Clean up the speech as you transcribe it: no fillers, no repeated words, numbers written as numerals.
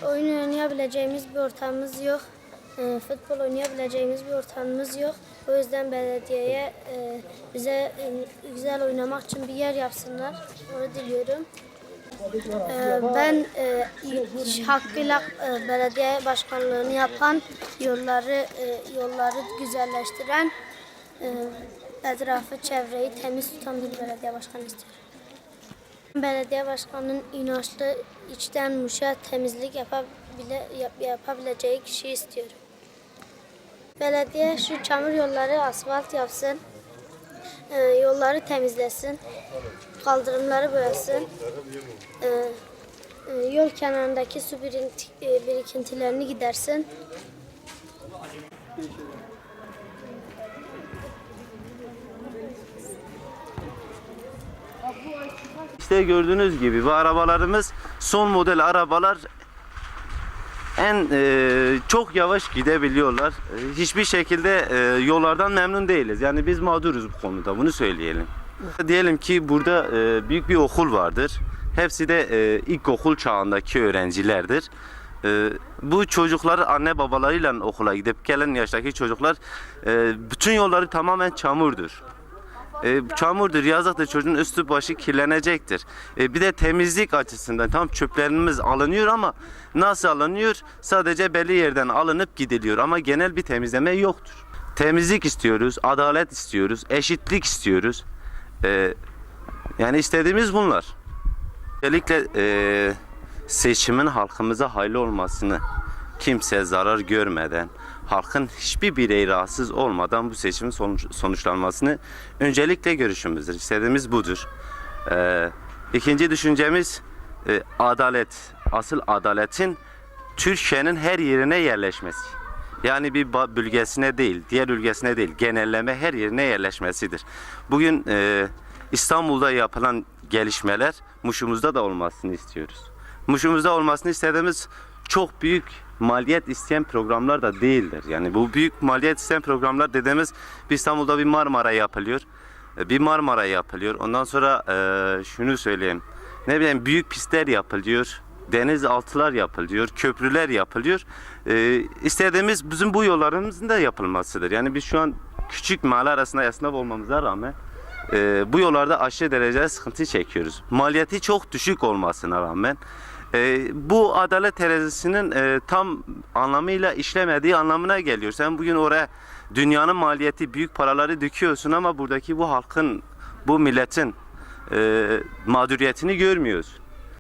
Oyun oynayabileceğimiz bir ortamımız yok. Futbol oynayabileceğimiz bir ortamımız yok. O yüzden belediyeye bize güzel oynamak için bir yer yapsınlar. Onu diliyorum. Ben hakkıyla belediye başkanlığını yapan, yolları güzelleştiren, etrafı, çevreyi temiz tutan bir belediye başkanı istiyorum. Belediye başkanının inançlı, içten muşa temizlik yapabileceği kişi istiyorum. Belediye şu çamur yolları asfalt yapsın, yolları temizlesin, kaldırımları boyasın, yol kenarındaki su birikintilerini gidersin. İşte gördüğünüz gibi bu arabalarımız son model arabalar, çok yavaş gidebiliyorlar. Hiçbir şekilde yollardan memnun değiliz. Yani biz mağduruz bu konuda, bunu söyleyelim. Diyelim ki burada büyük bir okul vardır. Hepsi de ilkokul çağındaki öğrencilerdir. Bu çocuklar anne babalarıyla okula gidip gelen yaştaki çocuklar, bütün yolları tamamen çamurdur. Çamurdur, yazıktır, çocuğun üstü başı kirlenecektir. Bir de temizlik açısından tam çöplerimiz alınıyor ama nasıl alınıyor? Sadece belli yerden alınıp gidiliyor ama genel bir temizleme yoktur. Temizlik istiyoruz, adalet istiyoruz, eşitlik istiyoruz. Yani istediğimiz bunlar. Özellikle seçimin halkımıza hayırlı olmasını, kimse zarar görmeden, halkın hiçbir bireyi rahatsız olmadan bu seçimin sonuçlanmasını öncelikle görüşümüzdür. İstediğimiz budur. İkinci düşüncemiz adalet. Asıl adaletin Türkiye'nin her yerine yerleşmesi. Yani bir bölgesine değil, diğer ülkesine değil, genelleme her yerine yerleşmesidir. Bugün İstanbul'da yapılan gelişmeler Muş'umuzda da olmasını istiyoruz. Muş'umuzda olmasını istediğimiz çok büyük maliyet isteyen programlar da değildir. Yani bu büyük maliyet isteyen programlar dediğimiz İstanbul'da bir Marmara yapılıyor. Ondan sonra şunu söyleyeyim. Ne bileyim, büyük pistler yapılıyor. Denizaltılar yapılıyor. Köprüler yapılıyor. İstediğimiz bizim bu yollarımızın da yapılmasıdır. Yani biz şu an küçük mahalle arasında esnaf olmamıza rağmen bu yollarda aşırı derecede sıkıntı çekiyoruz. Maliyeti çok düşük olmasına rağmen bu adalet terazisinin tam anlamıyla işlemediği anlamına geliyor. Sen bugün oraya dünyanın maliyeti büyük paraları döküyorsun ama buradaki bu halkın, bu milletin mağduriyetini görmüyoruz.